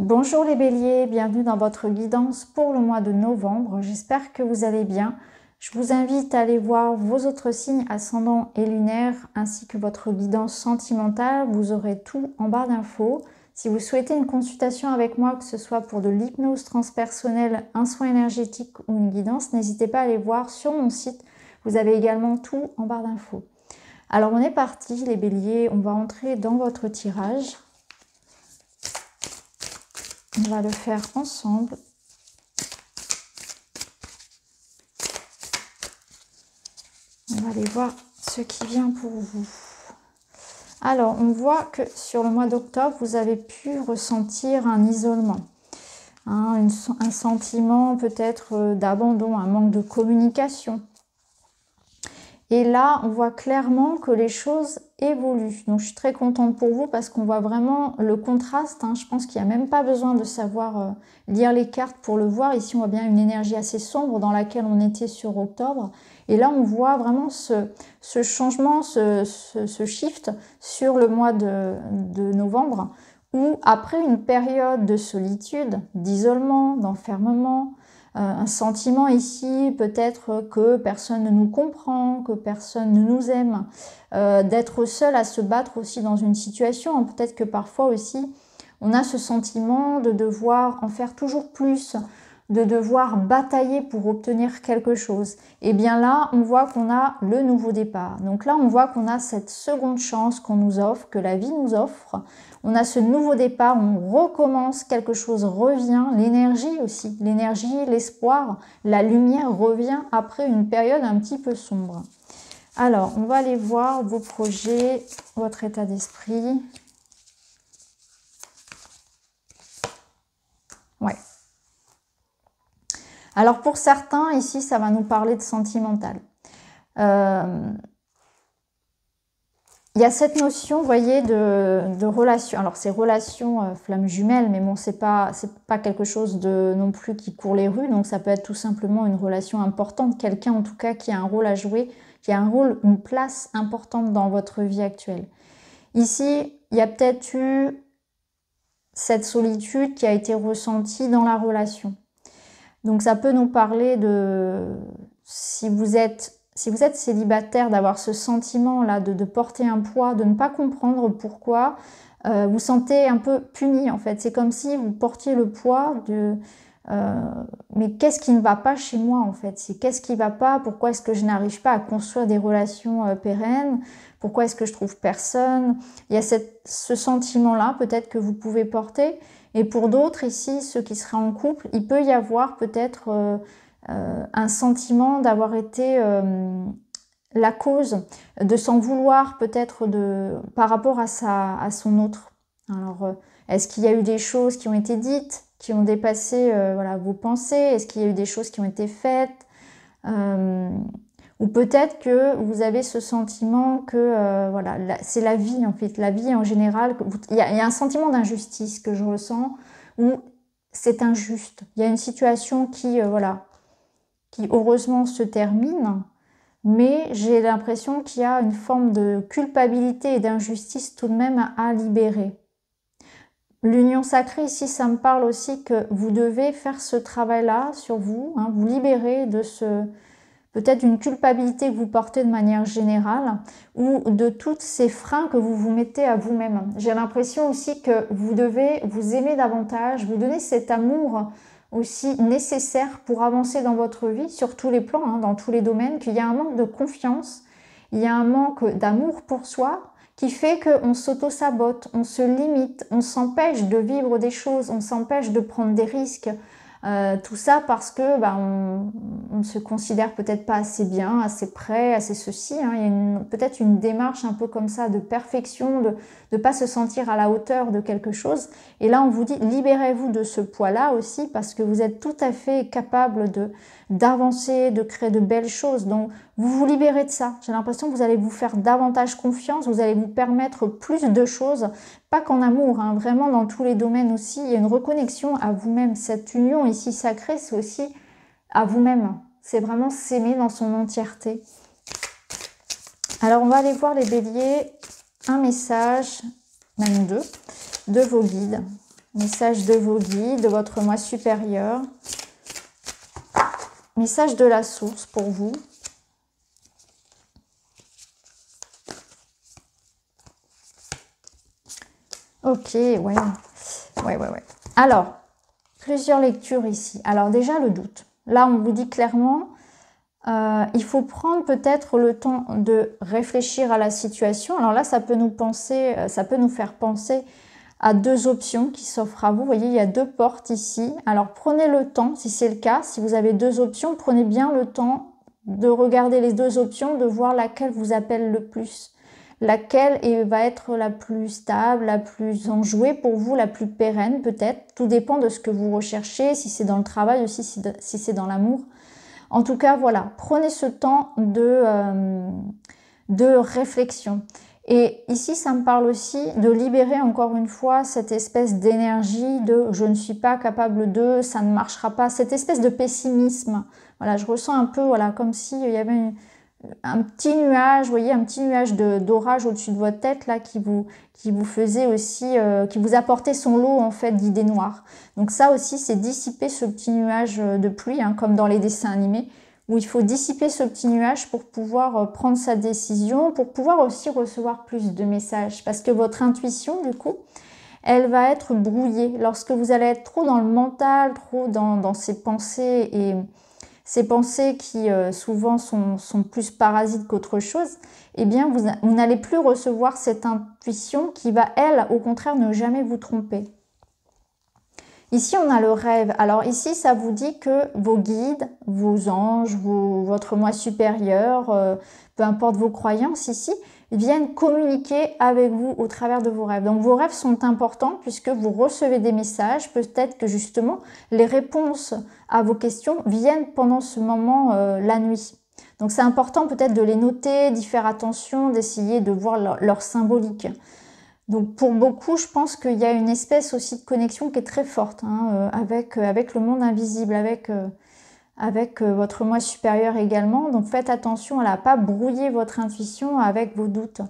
Bonjour les béliers, bienvenue dans votre guidance pour le mois de novembre. J'espère que vous allez bien. Je vous invite à aller voir vos autres signes ascendants et lunaires ainsi que votre guidance sentimentale. Vous aurez tout en barre d'infos. Si vous souhaitez une consultation avec moi, que ce soit pour de l'hypnose transpersonnelle, un soin énergétique ou une guidance, n'hésitez pas à aller voir sur mon site. Vous avez également tout en barre d'infos. Alors on est parti les béliers, on va entrer dans votre tirage. On va le faire ensemble. On va aller voir ce qui vient pour vous. Alors, on voit que sur le mois d'octobre, vous avez pu ressentir un isolement. Un sentiment peut-être d'abandon, un manque de communication. Et là, on voit clairement que les choses évoluent. Donc, je suis très contente pour vous parce qu'on voit vraiment le contraste. Je pense qu'il n'y a même pas besoin de savoir lire les cartes pour le voir. Ici, on voit bien une énergie assez sombre dans laquelle on était sur octobre. Et là, on voit vraiment ce changement, ce shift sur le mois de novembre où, après une période de solitude, d'isolement, d'enfermement, un sentiment ici, peut-être que personne ne nous comprend, que personne ne nous aime, d'être seul à se battre aussi dans une situation. Peut-être que parfois aussi, on a ce sentiment de devoir en faire toujours plus, de devoir batailler pour obtenir quelque chose. Et bien là, on voit qu'on a le nouveau départ. Donc là, on voit qu'on a cette seconde chance qu'on nous offre, que la vie nous offre. On a ce nouveau départ, on recommence, quelque chose revient, l'énergie aussi, l'énergie, l'espoir, la lumière revient après une période un petit peu sombre. Alors, on va aller voir vos projets, votre état d'esprit. Ouais. Alors, pour certains, ici, ça va nous parler de sentimental. Il y a cette notion, vous voyez, de relation. Alors, c'est relation flamme jumelle, mais bon, c'est pas quelque chose de non plus qui court les rues. Donc, ça peut être tout simplement une relation importante. Quelqu'un, en tout cas, qui a un rôle à jouer, qui a un rôle, une place importante dans votre vie actuelle. Ici, il y a peut-être eu cette solitude qui a été ressentie dans la relation. Donc, ça peut nous parler de... Si vous êtes célibataire, d'avoir ce sentiment-là de porter un poids, de ne pas comprendre pourquoi, vous sentez un peu puni en fait. C'est comme si vous portiez le poids de mais qu'est-ce qui ne va pas chez moi en fait? C'est qu'est-ce qui ne va pas? Pourquoi est-ce que je n'arrive pas à construire des relations pérennes? Pourquoi est-ce que je trouve personne? Il y a ce sentiment-là peut-être que vous pouvez porter. Et pour d'autres ici, ceux qui seraient en couple, il peut y avoir peut-être un sentiment d'avoir été la cause, de s'en vouloir peut-être par rapport à son autre. Alors, est-ce qu'il y a eu des choses qui ont été dites, qui ont dépassé voilà, vos pensées? Est-ce qu'il y a eu des choses qui ont été faites? Ou peut-être que vous avez ce sentiment que voilà, c'est la vie en fait, la vie en général. Il y a un sentiment d'injustice que je ressens, où c'est injuste. Il y a une situation qui, voilà, qui heureusement se termine, mais j'ai l'impression qu'il y a une forme de culpabilité et d'injustice tout de même à libérer. L'union sacrée, ici, ça me parle aussi que vous devez faire ce travail-là sur vous, vous libérer de peut-être une culpabilité que vous portez de manière générale ou de tous ces freins que vous vous mettez à vous-même. J'ai l'impression aussi que vous devez vous aimer davantage, vous donner cet amour aussi nécessaire pour avancer dans votre vie, sur tous les plans, dans tous les domaines, qu'il y a un manque de confiance, il y a un manque d'amour pour soi qui fait qu'on s'auto-sabote, on se limite, on s'empêche de vivre des choses, on s'empêche de prendre des risques. Tout ça parce que on ne se considère peut-être pas assez bien, assez prêt, assez ceci. Il y a peut-être une démarche un peu comme ça de perfection, de ne pas se sentir à la hauteur de quelque chose. Et là, on vous dit, libérez-vous de ce poids-là aussi parce que vous êtes tout à fait capable d'avancer, de créer de belles choses. Donc, vous vous libérez de ça. J'ai l'impression que vous allez vous faire davantage confiance, vous allez vous permettre plus de choses, pas qu'en amour, vraiment dans tous les domaines aussi. Il y a une reconnexion à vous-même. Cette union ici sacrée, c'est aussi à vous-même. C'est vraiment s'aimer dans son entièreté. Alors, on va aller voir les béliers. Un message, même deux, de vos guides Message de vos guides, de votre moi supérieur. Message de la source pour vous. Ok, ouais. Alors, plusieurs lectures ici. Alors déjà, le doute. Là, on vous dit clairement, il faut prendre peut-être le temps de réfléchir à la situation. Alors là, ça peut nous faire penser à deux options qui s'offrent à vous. Vous voyez, il y a deux portes ici. Alors prenez le temps, si c'est le cas, si vous avez deux options, prenez bien le temps de regarder les deux options, de voir laquelle vous appelle le plus. Laquelle va être la plus stable, la plus enjouée pour vous, la plus pérenne peut-être. Tout dépend de ce que vous recherchez, si c'est dans le travail aussi, si c'est dans l'amour. En tout cas, voilà, prenez ce temps de réflexion. Et ici, ça me parle aussi de libérer encore une fois cette espèce d'énergie de « je ne suis pas capable de, ça ne marchera pas », cette espèce de pessimisme. Voilà, je ressens un peu voilà, comme s'il y avait un petit nuage, vous voyez, un petit nuage d'orage au-dessus de votre tête là qui vous faisait aussi, qui vous apportait son lot en fait d'idées noires. Donc ça aussi, c'est dissiper ce petit nuage de pluie, hein, comme dans les dessins animés, où il faut dissiper ce petit nuage pour pouvoir prendre sa décision, pour pouvoir aussi recevoir plus de messages. Parce que votre intuition, du coup, elle va être brouillée. Lorsque vous allez être trop dans le mental, trop dans ces pensées, et ces pensées qui souvent sont plus parasites qu'autre chose, eh bien vous n'allez plus recevoir cette intuition qui va, elle, au contraire, ne jamais vous tromper. Ici, on a le rêve. Alors ici, ça vous dit que vos guides, vos anges, votre moi supérieur, peu importe vos croyances ici, viennent communiquer avec vous au travers de vos rêves. Donc vos rêves sont importants puisque vous recevez des messages. Peut-être que justement, les réponses à vos questions viennent pendant ce moment, la nuit. Donc c'est important peut-être de les noter, d'y faire attention, d'essayer de voir leur symbolique. Donc pour beaucoup, je pense qu'il y a une espèce aussi de connexion qui est très forte hein, avec le monde invisible, avec votre moi supérieur également. Donc faites attention à ne pas brouiller votre intuition avec vos doutes.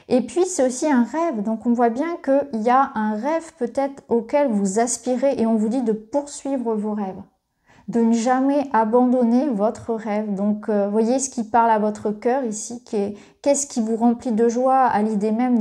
Et puis c'est aussi un rêve. Donc on voit bien qu'il y a un rêve peut-être auquel vous aspirez et on vous dit de poursuivre vos rêves. De ne jamais abandonner votre rêve. Donc, voyez ce qui parle à votre cœur ici, qu'est-ce qui vous remplit de joie à l'idée même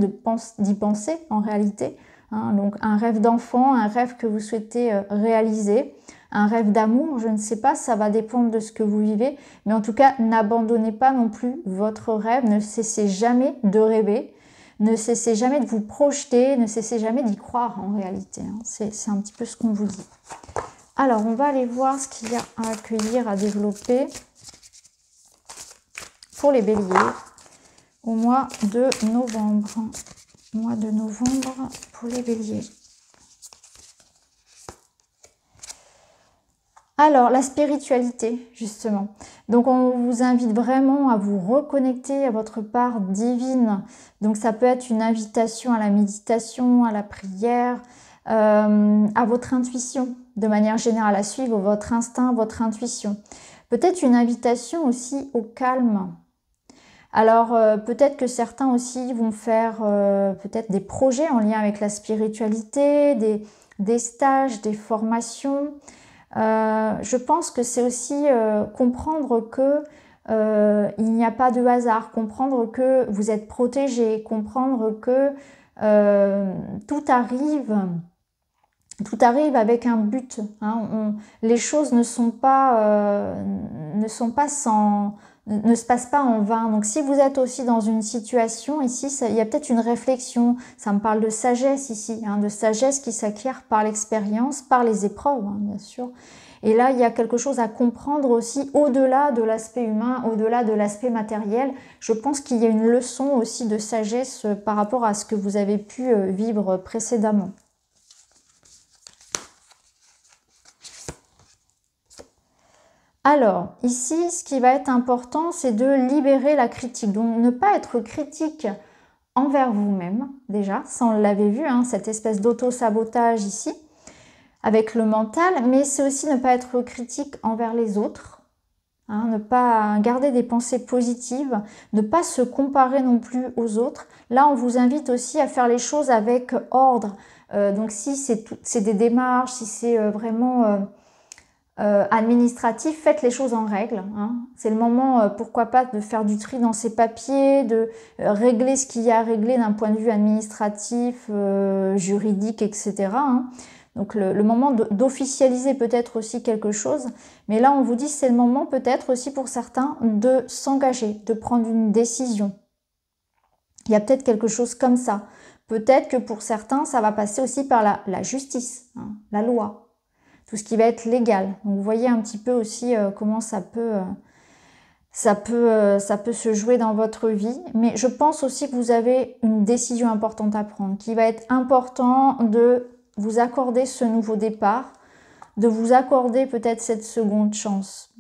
d'y penser en réalité. Hein, donc, un rêve d'enfant, un rêve que vous souhaitez réaliser, un rêve d'amour, je ne sais pas, ça va dépendre de ce que vous vivez. Mais en tout cas, n'abandonnez pas non plus votre rêve, ne cessez jamais de rêver. Ne cessez jamais de vous projeter, ne cessez jamais d'y croire en réalité. Hein. C'est un petit peu ce qu'on vous dit. Alors, on va aller voir ce qu'il y a à accueillir, à développer pour les béliers au mois de novembre. Mois de novembre pour les béliers. Alors, la spiritualité, justement. Donc, on vous invite vraiment à vous reconnecter à votre part divine. Donc, ça peut être une invitation à la méditation, à la prière, à votre intuition, de manière générale, à suivre votre instinct, votre intuition. Peut-être une invitation aussi au calme. Alors, peut-être que certains aussi vont faire peut-être des projets en lien avec la spiritualité, des stages, des formations. Je pense que c'est aussi comprendre que il n'y a pas de hasard, comprendre que vous êtes protégé, comprendre que tout arrive avec un but. Hein. Les choses ne se passent pas en vain. Donc si vous êtes aussi dans une situation ici, il y a peut-être une réflexion. Ça me parle de sagesse ici, hein, de sagesse qui s'acquiert par l'expérience, par les épreuves, hein, bien sûr. Et là, il y a quelque chose à comprendre aussi au-delà de l'aspect humain, au-delà de l'aspect matériel. Je pense qu'il y a une leçon aussi de sagesse par rapport à ce que vous avez pu vivre précédemment. Alors, ici, ce qui va être important, c'est de libérer la critique. Donc, ne pas être critique envers vous-même, déjà. Ça, on l'avait vu, hein, cette espèce d'auto-sabotage ici, avec le mental. Mais c'est aussi ne pas être critique envers les autres. Hein, ne pas garder des pensées positives, ne pas se comparer non plus aux autres. Là, on vous invite aussi à faire les choses avec ordre, Donc si c'est des démarches, si c'est vraiment administratif, faites les choses en règle. Hein. C'est le moment, pourquoi pas, de faire du tri dans ces papiers, de régler ce qu'il y a à régler d'un point de vue administratif, juridique, etc. Hein. Donc le moment d'officialiser peut-être aussi quelque chose. Mais là, on vous dit c'est le moment peut-être aussi pour certains de s'engager, de prendre une décision. Il y a peut-être quelque chose comme ça. Peut-être que pour certains, ça va passer aussi par la justice, hein, la loi. Tout ce qui va être légal. Donc vous voyez un petit peu aussi comment ça peut se jouer dans votre vie. Mais je pense aussi que vous avez une décision importante à prendre, qui va être important de vous accorder ce nouveau départ, de vous accorder peut-être cette seconde chance.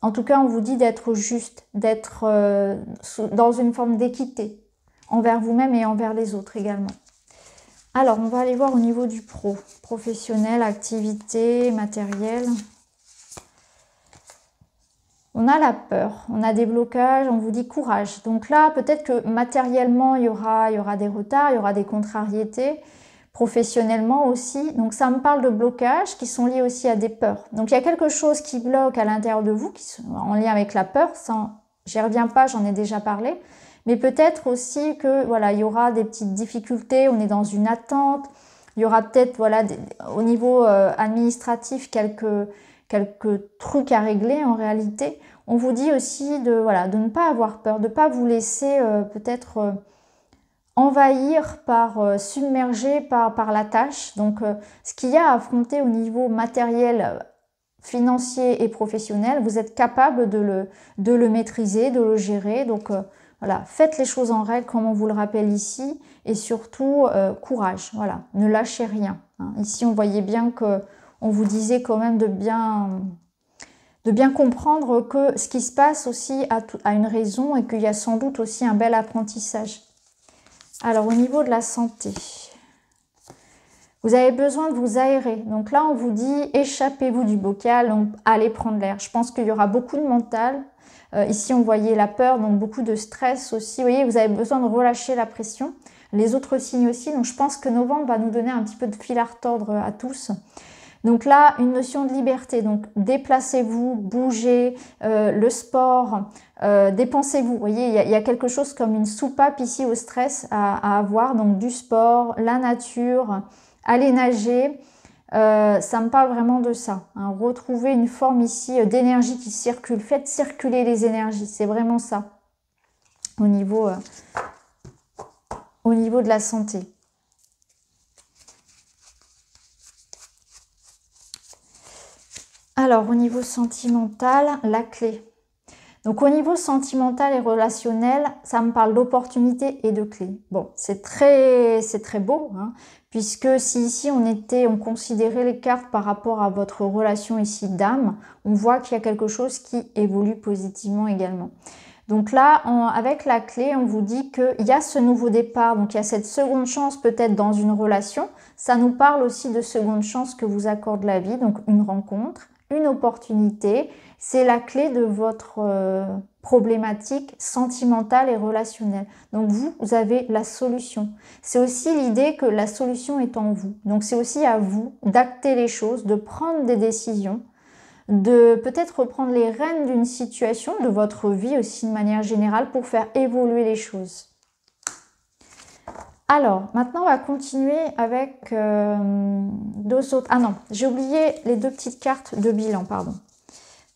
En tout cas, on vous dit d'être juste, d'être dans une forme d'équité envers vous-même et envers les autres également. Alors, on va aller voir au niveau du professionnel, activité, matériel. On a la peur, on a des blocages, on vous dit courage. Donc là, peut-être que matériellement, il y aura des retards, il y aura des contrariétés. Professionnellement aussi. Donc ça me parle de blocages qui sont liés aussi à des peurs. Donc il y a quelque chose qui bloque à l'intérieur de vous, qui sont en lien avec la peur. J'y reviens pas, j'en ai déjà parlé. Mais peut-être aussi que voilà, il y aura des petites difficultés, on est dans une attente, il y aura peut-être voilà, au niveau administratif quelques trucs à régler en réalité. On vous dit aussi de ne pas avoir peur, de ne pas vous laisser peut-être envahir submerger par la tâche. Donc ce qu'il y a à affronter au niveau matériel, financier et professionnel, vous êtes capable de le maîtriser, de le gérer. Donc voilà, faites les choses en règle comme on vous le rappelle ici, et surtout courage, voilà, ne lâchez rien. Hein. Ici on voyait bien que on vous disait quand même de bien comprendre que ce qui se passe aussi a une raison et qu'il y a sans doute aussi un bel apprentissage. Alors au niveau de la santé, vous avez besoin de vous aérer. Donc là on vous dit échappez-vous du bocal, donc allez prendre l'air. Je pense qu'il y aura beaucoup de mental. Ici on voyait la peur, donc beaucoup de stress aussi. Vous voyez, vous avez besoin de relâcher la pression. Les autres signes aussi. Donc je pense que novembre va nous donner un petit peu de fil à retordre à tous. Donc là, une notion de liberté. Donc déplacez-vous, bougez, le sport, dépensez-vous. Vous voyez, il y a quelque chose comme une soupape ici au stress à avoir. Donc du sport, la nature, aller nager. Ça me parle vraiment de ça. Hein. Retrouver une forme ici d'énergie qui circule. Faites circuler les énergies. C'est vraiment ça au niveau de la santé. Alors, au niveau sentimental, la clé. Donc, au niveau sentimental et relationnel, ça me parle d'opportunités et de clés. Bon, c'est très beau, hein, puisque si ici on considérait les cartes par rapport à votre relation ici d'âme, on voit qu'il y a quelque chose qui évolue positivement également. Donc là, avec la clé, on vous dit qu'il y a ce nouveau départ, donc il y a cette seconde chance peut-être dans une relation. Ça nous parle aussi de seconde chance que vous accorde la vie, donc une rencontre, une opportunité. C'est la clé de votre problématique sentimentale et relationnelle. Donc vous avez la solution. C'est aussi l'idée que la solution est en vous. Donc c'est aussi à vous d'acter les choses, de prendre des décisions, de peut-être reprendre les rênes d'une situation, de votre vie aussi de manière générale pour faire évoluer les choses. Alors, maintenant on va continuer avec deux autres. Ah non, j'ai oublié les deux petites cartes de bilan, pardon.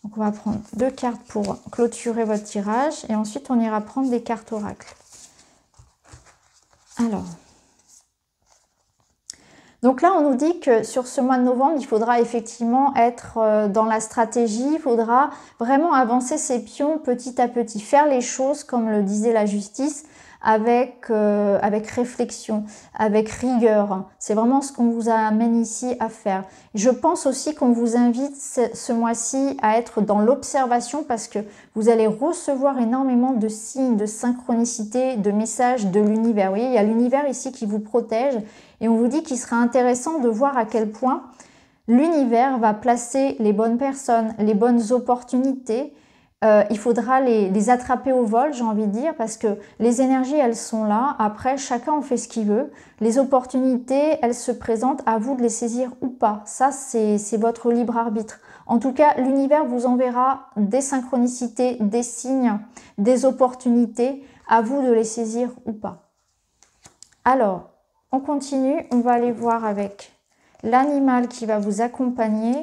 Donc on va prendre deux cartes pour clôturer votre tirage et ensuite on ira prendre des cartes oracles. Alors, donc là on nous dit que sur ce mois de novembre, il faudra effectivement être dans la stratégie, il faudra vraiment avancer ses pions petit à petit, faire les choses comme le disait la justice, avec réflexion, avec rigueur. C'est vraiment ce qu'on vous amène ici à faire. Je pense aussi qu'on vous invite ce mois-ci à être dans l'observation parce que vous allez recevoir énormément de signes, de synchronicité, de messages de l'univers. Vous voyez, il y a l'univers ici qui vous protège et on vous dit qu'il sera intéressant de voir à quel point l'univers va placer les bonnes personnes, les bonnes opportunités il faudra les attraper au vol, j'ai envie de dire, parce que les énergies, elles sont là. Après, chacun en fait ce qu'il veut. Les opportunités, elles se présentent, à vous de les saisir ou pas. Ça, c'est votre libre arbitre. En tout cas, l'univers vous enverra des synchronicités, des signes, des opportunités. À vous de les saisir ou pas. Alors, on continue. On va aller voir avec l'animal qui va vous accompagner.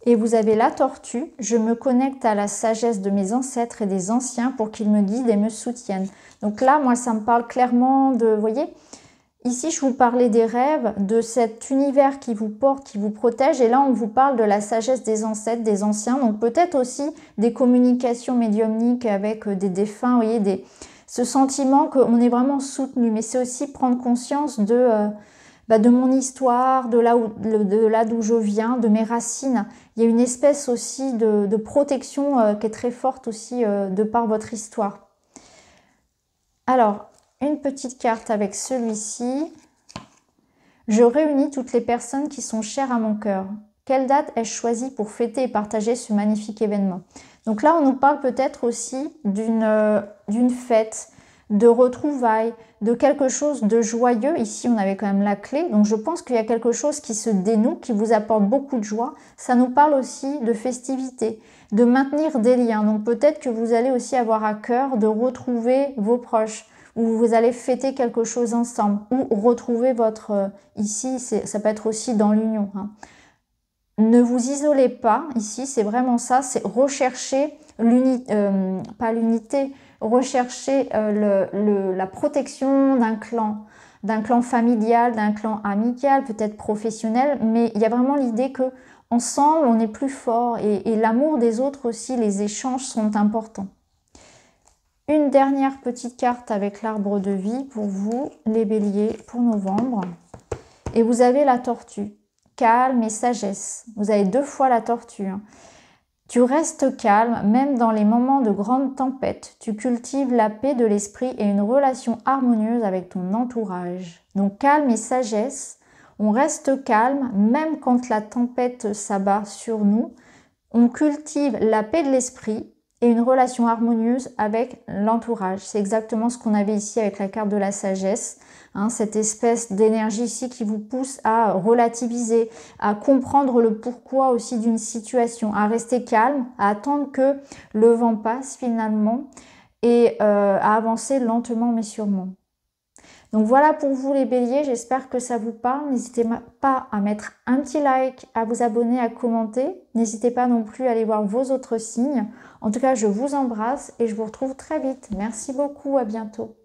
Et vous avez la tortue. Je me connecte à la sagesse de mes ancêtres et des anciens pour qu'ils me guident et me soutiennent. Donc là, moi, ça me parle clairement de, vous voyez, ici, je vous parlais des rêves, de cet univers qui vous porte, qui vous protège. Et là, on vous parle de la sagesse des ancêtres, des anciens. Donc peut-être aussi des communications médiumniques avec des défunts, vous voyez, ce sentiment qu'on est vraiment soutenu. Mais c'est aussi prendre conscience de mon histoire, de là d'où je viens, de mes racines. Il y a une espèce aussi de protection qui est très forte aussi de par votre histoire. Alors, une petite carte avec celui-ci. Je réunis toutes les personnes qui sont chères à mon cœur. Quelle date ai-je choisie pour fêter et partager ce magnifique événement? Donc là, on nous parle peut-être aussi d'une fête, de retrouvailles, de quelque chose de joyeux. Ici, on avait quand même la clé. Donc, je pense qu'il y a quelque chose qui se dénoue, qui vous apporte beaucoup de joie. Ça nous parle aussi de festivité, de maintenir des liens. Donc, peut-être que vous allez aussi avoir à cœur de retrouver vos proches, ou vous allez fêter quelque chose ensemble, ou retrouver votre... ici, ça peut être aussi dans l'union. Hein. Ne vous isolez pas. Ici, c'est vraiment ça. C'est rechercher pas l'unité, rechercher la protection d'un clan familial, d'un clan amical, peut-être professionnel, mais il y a vraiment l'idée que ensemble on est plus fort et l'amour des autres aussi, les échanges sont importants. Une dernière petite carte avec l'arbre de vie pour vous, les béliers, pour novembre. Et vous avez la tortue, calme et sagesse. Vous avez 2 fois la tortue. Hein. Tu restes calme, même dans les moments de grande tempête. Tu cultives la paix de l'esprit et une relation harmonieuse avec ton entourage. Donc calme et sagesse. On reste calme, même quand la tempête s'abat sur nous. On cultive la paix de l'esprit et une relation harmonieuse avec l'entourage. C'est exactement ce qu'on avait ici avec la carte de la sagesse. Hein, cette espèce d'énergie ici qui vous pousse à relativiser, à comprendre le pourquoi aussi d'une situation, à rester calme, à attendre que le vent passe finalement et à avancer lentement mais sûrement. Donc voilà pour vous les béliers, j'espère que ça vous parle. N'hésitez pas à mettre un petit like, à vous abonner, à commenter. N'hésitez pas non plus à aller voir vos autres signes. En tout cas, je vous embrasse et je vous retrouve très vite. Merci beaucoup, à bientôt.